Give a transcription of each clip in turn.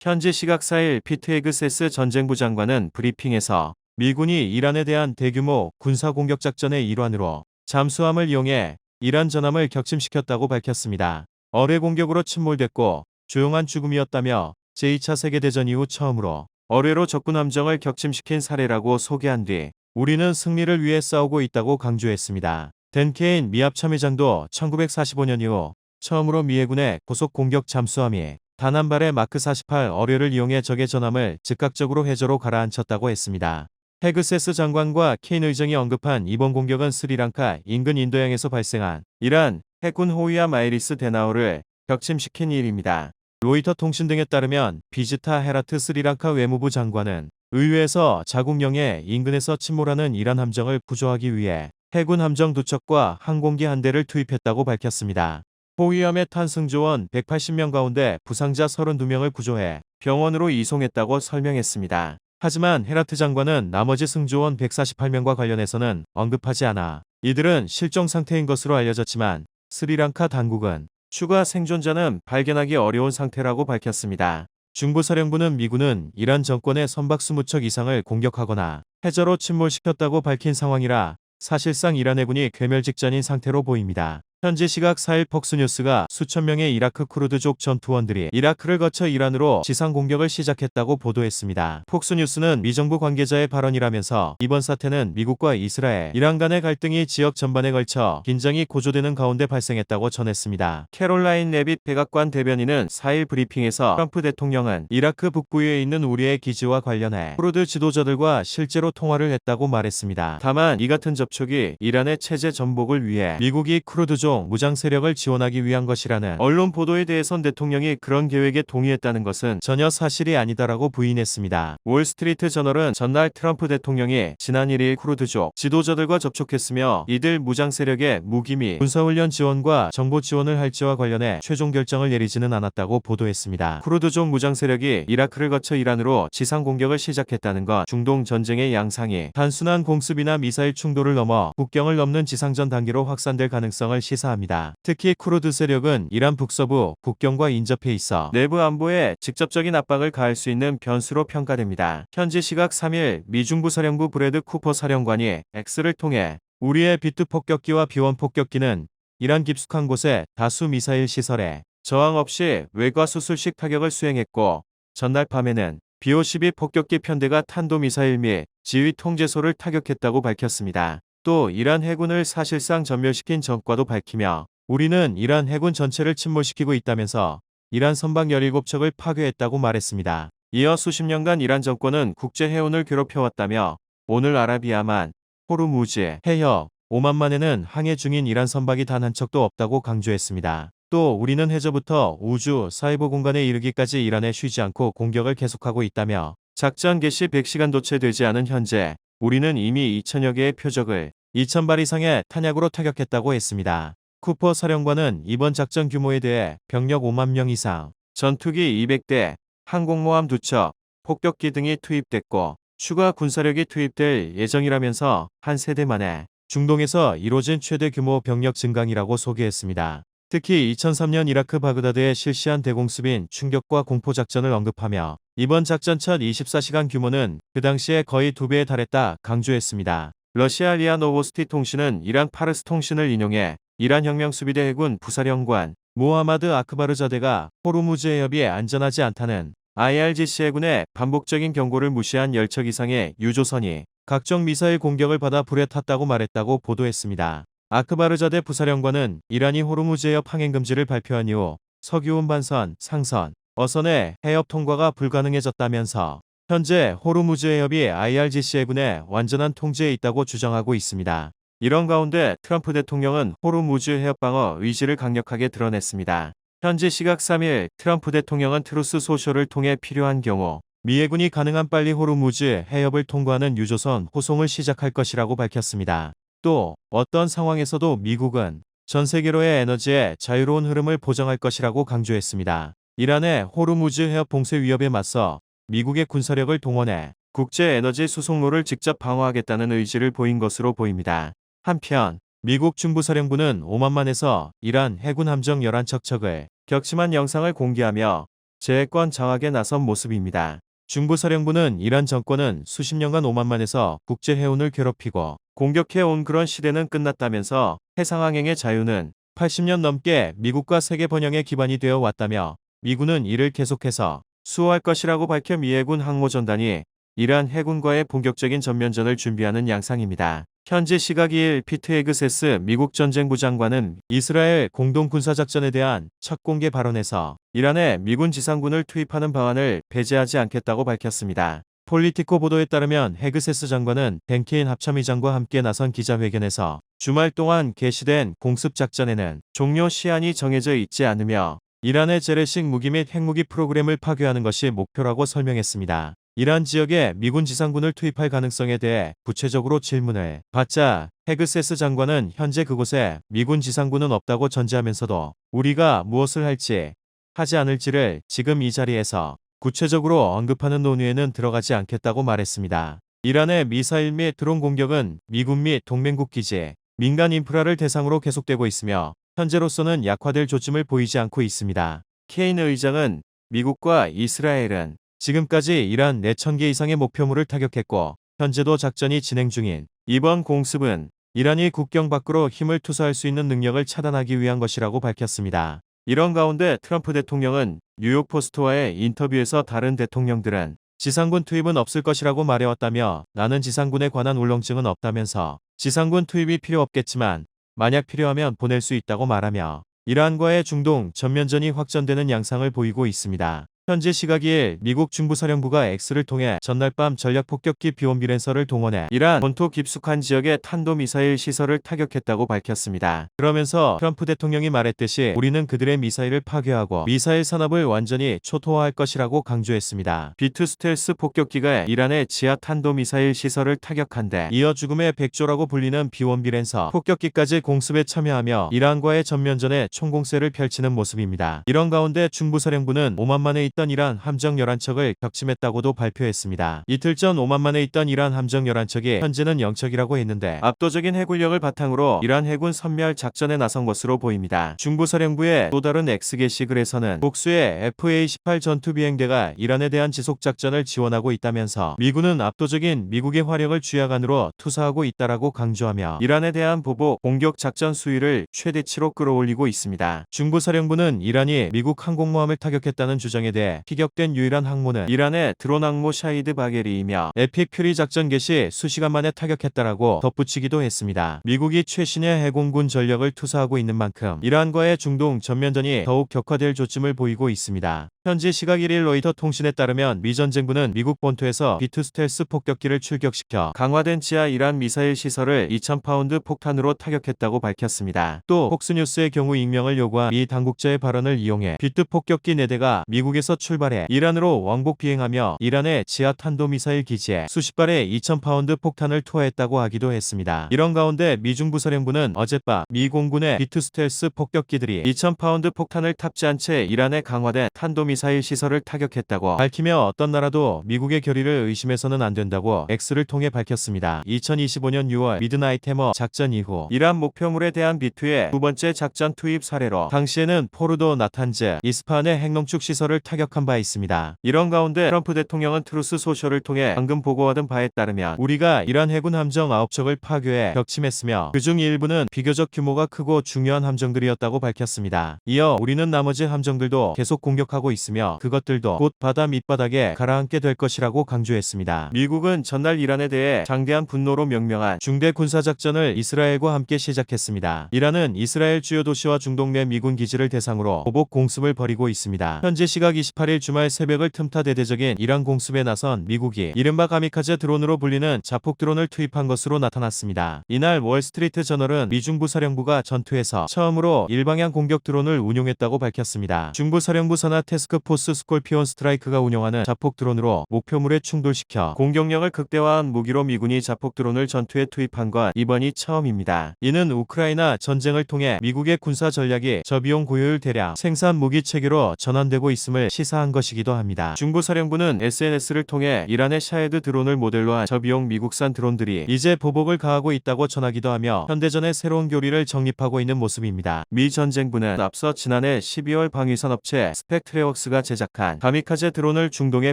현지 시각 4일 피트 헤그세스 전쟁부 장관은 브리핑에서 미군이 이란에 대한 대규모 군사 공격 작전의 일환으로 잠수함을 이용해 이란 전함을 격침시켰다고 밝혔습니다. 어뢰 공격으로 침몰됐고 조용한 죽음이었다며 제2차 세계대전 이후 처음으로 어뢰로 적군 함정을 격침시킨 사례라고 소개한 뒤 우리는 승리를 위해 싸우고 있다고 강조했습니다. 댄 케인 미 합참의장도 1945년 이후 처음으로 미 해군의 고속 공격 잠수함이 단 한 발의 마크 48 어뢰를 이용해 적의 전함을 즉각적으로 해저로 가라앉혔다고 했습니다. 헤그세스 장관과 케인 의장이 언급한 이번 공격은 스리랑카 인근 인도양에서 발생한 이란 해군 호위함 마이리스 데나오를 격침시킨 일입니다. 로이터 통신 등에 따르면 비지타 헤라트 스리랑카 외무부 장관은 의회에서 자국령의 인근에서 침몰하는 이란 함정을 구조하기 위해 해군 함정 2척과 항공기 한 대를 투입했다고 밝혔습니다. 호위함의 탄 승조원 180명 가운데 부상자 32명을 구조해 병원으로 이송했다고 설명했습니다. 하지만 헤라트 장관은 나머지 승조원 148명과 관련해서는 언급하지 않아 이들은 실종 상태인 것으로 알려졌지만 스리랑카 당국은 추가 생존자는 발견하기 어려운 상태라고 밝혔습니다. 중부사령부는 미군은 이란 정권의 선박 20척 이상을 공격하거나 해저로 침몰시켰다고 밝힌 상황이라 사실상 이란 해군이 괴멸 직전인 상태로 보입니다. 현지 시각 4일 폭스뉴스가 수천 명의 이라크 쿠르드족 전투원들이 이라크를 거쳐 이란으로 지상 공격을 시작했다고 보도했습니다. 폭스뉴스는 미 정부 관계자의 발언이라면서 이번 사태는 미국과 이스라엘, 이란 간의 갈등이 지역 전반에 걸쳐 긴장이 고조되는 가운데 발생했다고 전했습니다. 캐롤라인 레빗 백악관 대변인은 4일 브리핑에서 트럼프 대통령은 이라크 북부에 있는 우리의 기지와 관련해 쿠르드 지도자들과 실제로 통화를 했다고 말했습니다. 다만 이 같은 접촉이 이란의 체제 전복을 위해 미국이 쿠르드족 무장 세력을 지원하기 위한 것이라는 언론 보도에 대해선 대통령이 그런 계획에 동의했다는 것은 전혀 사실이 아니다라고 부인했습니다. 월스트리트 저널은 전날 트럼프 대통령이 지난 1일 쿠르드족 지도자들과 접촉했으며 이들 무장 세력의 무기 및 군사훈련 지원과 정보 지원을 할지와 관련해 최종 결정을 내리지는 않았다고 보도했습니다. 쿠르드족 무장 세력이 이라크를 거쳐 이란으로 지상 공격을 시작했다는 것, 중동 전쟁의 양상이 단순한 공습이나 미사일 충돌을 넘어 국경을 넘는 지상전 단계로 확산될 가능성을 시사합니다. 특히 쿠르드 세력은 이란 북서부 국경과 인접해 있어 내부 안보에 직접적인 압박을 가할 수 있는 변수로 평가됩니다. 현지 시각 3일 미 중부사령부 브래드 쿠퍼 사령관이 X를 통해 우리의 B2 폭격기와 B1 폭격기는 이란 깊숙한 곳에 다수 미사일 시설에 저항 없이 외과수술식 타격을 수행했고 전날 밤에는 B-52 폭격기 편대가 탄도미사일 및 지휘 통제소를 타격했다고 밝혔습니다. 또 이란 해군을 사실상 전멸시킨 전과도 밝히며 우리는 이란 해군 전체를 침몰시키고 있다면서 이란 선박 17척을 파괴했다고 말했습니다. 이어 수십 년간 이란 정권은 국제 해운을 괴롭혀왔다며 오늘 아라비아만, 호르무즈, 해협, 오만만에는 항해 중인 이란 선박이 단 한 척도 없다고 강조했습니다. 또 우리는 해저부터 우주, 사이버 공간에 이르기까지 이란에 쉬지 않고 공격을 계속하고 있다며 작전 개시 100시간도 채 되지 않은 현재 우리는 이미 2천여 개의 표적을 2,000발 이상의 탄약으로 타격했다고 했습니다. 쿠퍼 사령관은 이번 작전 규모에 대해 병력 5만 명 이상, 전투기 200대, 항공모함 2척, 폭격기 등이 투입됐고 추가 군사력이 투입될 예정이라면서 한 세대 만에 중동에서 이뤄진 최대 규모 병력 증강이라고 소개했습니다. 특히 2003년 이라크 바그다드에 실시한 대공습인 충격과 공포작전을 언급하며 이번 작전 첫 24시간 규모는 그 당시에 거의 2배에 달했다 강조했습니다. 러시아 리아 노보스티 통신은 이란 파르스 통신을 인용해 이란 혁명수비대 해군 부사령관 모하마드 아크바르자데가 호르무즈 해협이 안전하지 않다는 IRGC 해군의 반복적인 경고를 무시한 10척 이상의 유조선이 각종 미사일 공격을 받아 불에 탔다고 말했다고 보도했습니다. 아크바르자데 부사령관은 이란이 호르무즈 해협 항행금지를 발표한 이후 석유 운반선, 상선, 어선의 해협 통과가 불가능해졌다면서 현재 호르무즈 해협이 IRGC 해군의 완전한 통제에 있다고 주장하고 있습니다. 이런 가운데 트럼프 대통령은 호르무즈 해협 방어 의지를 강력하게 드러냈습니다. 현지 시각 3일 트럼프 대통령은 트루스 소셜을 통해 필요한 경우 미 해군이 가능한 빨리 호르무즈 해협을 통과하는 유조선 호송을 시작할 것이라고 밝혔습니다. 또 어떤 상황에서도 미국은 전 세계로의 에너지의 자유로운 흐름을 보장할 것이라고 강조했습니다. 이란의 호르무즈 해협 봉쇄 위협에 맞서 미국의 군사력을 동원해 국제 에너지 수송로를 직접 방어하겠다는 의지를 보인 것으로 보입니다. 한편 미국 중부사령부는 오만만에서 이란 해군 함정 11척을 격침한 영상을 공개하며 재해권 장악에 나선 모습입니다. 중부사령부는 이란 정권은 수십 년간 오만만에서 국제 해운을 괴롭히고 공격해온 그런 시대는 끝났다면서 해상항행의 자유는 80년 넘게 미국과 세계 번영의 기반이 되어 왔다며 미군은 이를 계속해서 수호할 것이라고 밝혀 미 해군 항모전단이 이란 해군과의 본격적인 전면전을 준비하는 양상입니다. 현지 시각 2일 피트 헤그세스 미국 전쟁부 장관은 이스라엘 공동군사작전에 대한 첫 공개 발언에서 이란에 미군 지상군을 투입하는 방안을 배제하지 않겠다고 밝혔습니다. 폴리티코 보도에 따르면 헤그세스 장관은 벤케인 합참의장과 함께 나선 기자회견에서 주말 동안 개시된 공습작전에는 종료 시한이 정해져 있지 않으며 이란의 재래식 무기 및 핵무기 프로그램을 파괴하는 것이 목표라고 설명했습니다. 이란 지역에 미군 지상군을 투입할 가능성에 대해 구체적으로 질문을 받자 헤그세스 장관은 현재 그곳에 미군 지상군은 없다고 전제하면서도 우리가 무엇을 할지 하지 않을지를 지금 이 자리에서 구체적으로 언급하는 논의에는 들어가지 않겠다고 말했습니다. 이란의 미사일 및 드론 공격은 미군 및 동맹국 기지, 민간 인프라를 대상으로 계속되고 있으며 현재로서는 약화될 조짐을 보이지 않고 있습니다. 케인 의장은 미국과 이스라엘은 지금까지 이란 4,000개 이상의 목표물을 타격했고 현재도 작전이 진행 중인 이번 공습은 이란이 국경 밖으로 힘을 투사할 수 있는 능력을 차단하기 위한 것이라고 밝혔습니다. 이런 가운데 트럼프 대통령은 뉴욕포스트와의 인터뷰에서 다른 대통령들은 지상군 투입은 없을 것이라고 말해왔다며 나는 지상군에 관한 울렁증은 없다면서 지상군 투입이 필요 없겠지만 만약 필요하면 보낼 수 있다고 말하며 이란과의 중동 전면전이 확전되는 양상을 보이고 있습니다. 현지 시각 2일 미국 중부사령부가 X를 통해 전날 밤 전략폭격기 비온비랜서를 동원해 이란 본토 깊숙한 지역의 탄도미사일 시설을 타격했다고 밝혔습니다. 그러면서 트럼프 대통령이 말했듯이 우리는 그들의 미사일을 파괴하고 미사일 산업을 완전히 초토화할 것이라고 강조했습니다. B2 스텔스 폭격기가 이란의 지하 탄도미사일 시설을 타격한 데 이어 죽음의 백조라고 불리는 비온비랜서 폭격기까지 공습에 참여하며 이란과의 전면전에 총공세를 펼치는 모습입니다. 이런 가운데 중부사령부는 오만만에 있던 이란 함정 11척을 격침했다고도 발표했습니다. 이틀 전 오만만에 있던 이란 함정 11척이 현재는 0척이라고 했는데 압도적인 해군력을 바탕으로 이란 해군 섬멸 작전에 나선 것으로 보입니다. 중부사령부의 또 다른 X게시글에서는 복수의 FA-18 전투비행대가 이란에 대한 지속작전을 지원하고 있다면서 미군은 압도적인 미국의 화력을 쥐약안으로 투사하고 있다라고 강조하며 이란에 대한 보복 공격 작전 수위를 최대치로 끌어올리고 있습니다. 중부사령부는 이란이 미국 항공모함을 타격했다는 주장에 대해 피격된 유일한 항모는 이란의 드론 항모 샤히드 바게리이며 에픽 퓨리 작전 개시 수시간 만에 타격했다라고 덧붙이기도 했습니다. 미국이 최신의 해공군 전력을 투사하고 있는 만큼 이란과의 중동 전면전이 더욱 격화될 조짐을 보이고 있습니다. 현지 시각 1일 로이터 통신에 따르면 미 전쟁부는 미국 본토에서 B2 스텔스 폭격기를 출격시켜 강화된 지하 이란 미사일 시설을 2,000파운드 폭탄으로 타격했다고 밝혔습니다. 또 폭스뉴스의 경우 익명을 요구한 미 당국자의 발언을 이용해 B2 폭격기 4대가 미국에서 출발해 이란으로 왕복 비행하며 이란의 지하 탄도미사일 기지에 수십 발의 2,000파운드 폭탄을 투하했다고 하기도 했습니다. 이런 가운데 미중부사령부는 어젯밤 미 공군의 B2 스텔스 폭격기들이 2,000파운드 폭탄을 탑재한 채 이란의 강화된 탄도미사일 시설을 타격했다고 밝히며 어떤 나라도 미국의 결의를 의심해서는 안 된다고 X를 통해 밝혔습니다. 2025년 6월 미드나잇 해머 작전 이후 이란 목표물에 대한 B2의 두 번째 작전 투입 사례로 당시에는 포르도 나탄즈 이스파한의 핵농축 시설을 타격한 바 있습니다. 이런 가운데 트럼프 대통령은 트루스 소셜을 통해 방금 보고받은 바에 따르면 우리가 이란 해군 함정 9척을 파괴해 격침했으며 그중 일부는 비교적 규모가 크고 중요한 함정들이었다고 밝혔습니다. 이어 우리는 나머지 함정들도 계속 공격하고 있으며 그것들도 곧 바다 밑바닥에 가라앉게 될 것이라고 강조했습니다. 미국은 전날 이란에 대해 장대한 분노로 명명한 중대 군사작전을 이스라엘과 함께 시작했습니다. 이란은 이스라엘 주요 도시와 중동 내 미군 기지를 대상으로 보복 공습을 벌이고 있습니다. 현재 시각 28일 주말 새벽을 틈타 대대적인 이란 공습에 나선 미국이 이른바 가미카제 드론으로 불리는 자폭 드론을 투입한 것으로 나타났습니다. 이날 월스트리트 저널은 미중부사령부가 전투에서 처음으로 일방향 공격 드론을 운용했다고 밝혔습니다. 중부사령부 산하 태스크포스 스콜피온 스트라이크가 운영하는 자폭 드론으로 목표물에 충돌시켜 공격력을 극대화한 무기로 미군이 자폭 드론을 전투에 투입한 건 이번이 처음입니다. 이는 우크라이나 전쟁을 통해 미국의 군사 전략이 저비용 고효율 대량 생산 무기 체계로 전환되고 있음을 시사한 것이기도 합니다. 중부사령부는 SNS를 통해 이란의 샤헤드 드론을 모델로 한 저비용 미국산 드론들이 이제 보복을 가하고 있다고 전하기도 하며 현대전의 새로운 교리를 정립하고 있는 모습입니다. 미 전쟁부는 앞서 지난해 12월 방위산업체 스펙트레웍스 스페이스X가 제작한 가미카제 드론을 중동에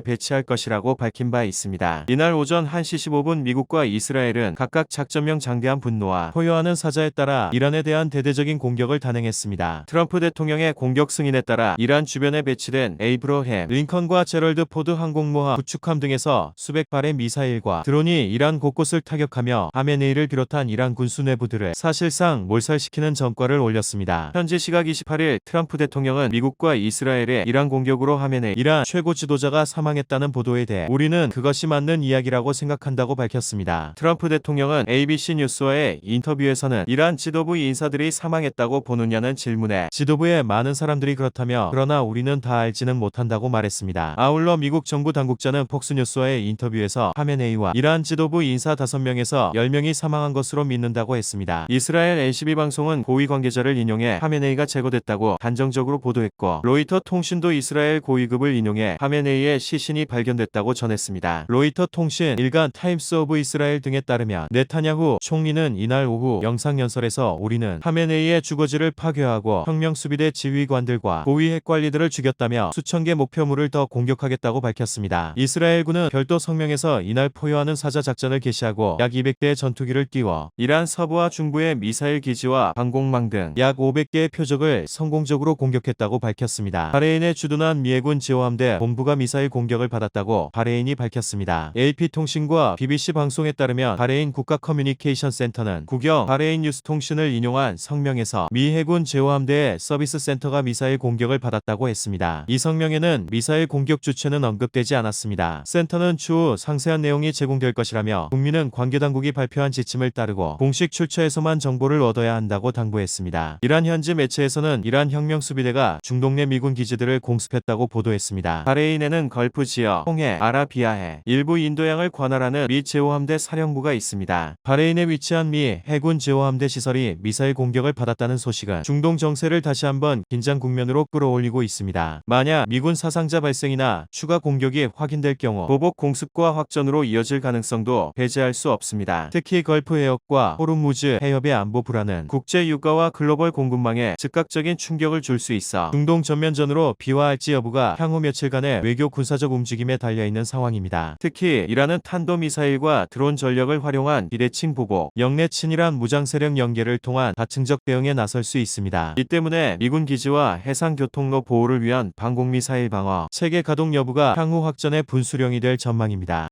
배치할 것이라고 밝힌 바 있습니다. 이날 오전 1시 15분 미국과 이스라엘은 각각 작전명 장대한 분노와 포효하는 사자에 따라 이란에 대한 대대적인 공격을 단행했습니다. 트럼프 대통령의 공격 승인에 따라 이란 주변에 배치된 에이브러햄, 링컨과 제럴드 포드 항공모함, 구축함 등에서 수백 발의 미사일과 드론이 이란 곳곳을 타격하며 하메네이를 비롯한 이란 군수 내부들을 사실상 몰살시키는 전과를 올렸습니다. 현지 시각 28일 트럼프 대통령은 미국과 이스라엘의 이란 공격으로 하메네이 이란 최고 지도자가 사망했다는 보도에 대해 우리는 그것이 맞는 이야기라고 생각한다고 밝혔습니다. 트럼프 대통령은 ABC 뉴스와의 인터뷰에서는 이란 지도부 인사들이 사망했다고 보느냐는 질문에 지도부의 많은 사람들이 그렇다며 그러나 우리는 다 알지는 못한다고 말했습니다. 아울러 미국 정부 당국자는 폭스뉴스와의 인터뷰에서 하메네이와 이란 지도부 인사 5명에서 10명이 사망한 것으로 믿는다고 했습니다. 이스라엘 NCB 방송은 고위 관계자를 인용해 하메네이가 제거됐다고 단정적으로 보도했고 로이터 통신도 이스라엘 고위급을 인용해 하메네이의 시신이 발견됐다고 전했습니다. 로이터 통신, 일간, 타임스 오브 이스라엘 등에 따르면 네타냐후 총리는 이날 오후 영상연설에서 우리는 하메네이의 주거지를 파괴하고 혁명수비대 지휘관들과 고위 핵관리들을 죽였다며 수천 개 목표물을 더 공격하겠다고 밝혔습니다. 이스라엘군은 별도 성명에서 이날 포효하는 사자 작전을 개시하고 약 200대의 전투기를 띄워 이란 서부와 중부의 미사일 기지와 방공망 등 약 500개의 표적을 성공적으로 공격했다고 밝혔습니다. 바레인에 주둔한 미해군 지호함대 본부가 미사일 공격을 받았다고 바레인이 밝혔습니다. AP통신과 BBC 방송에 따르면 바레인 국가 커뮤니케이션 센터는 국영 바레인 뉴스 통신을 인용한 성명에서 미 해군 제호함대의 서비스 센터가 미사일 공격을 받았다고 했습니다. 이 성명에는 미사일 공격 주체는 언급되지 않았습니다. 센터는 추후 상세한 내용이 제공될 것이라며 국민은 관계당국이 발표한 지침을 따르고 공식 출처에서만 정보를 얻어야 한다고 당부했습니다. 이란 현지 매체에서는 이란 혁명수비대가 중동 내 미군 기지들을 공습했다고 보도했습니다. 바레인에는 걸프 지역, 홍해, 아라비아해, 일부 인도양을 관할하는 미 제호함대 사령부가 있습니다. 바레인에 위치한 미 해군 제호함대 시설이 미사일 공격을 받았다는 소식은 중동 정세를 다시 한번 긴장 국면으로 끌어올리고 있습니다. 만약 미군 사상자 발생이나 추가 공격이 확인될 경우 보복 공습과 확전으로 이어질 가능성도 배제할 수 없습니다. 특히 걸프 해역과 호르무즈 해협의 안보 불안은 국제 유가와 글로벌 공급망에 즉각적인 충격을 줄 수 있어 중동 전면전으로 비화할지 여부가 향후 며칠간의 외교 군사적 움직임에 달려있는 상황입니다. 특히 이란은 탄도미사일과 드론 전력을 활용한 비대칭 보복, 영내 친이란 무장 세력 연계를 통한 다층적 대응에 나설 수 있습니다. 이 때문에 미군 기지와 해상 교통로 보호를 위한 방공미사일 방어 체계 가동 여부가 향후 확전의 분수령이 될 전망입니다.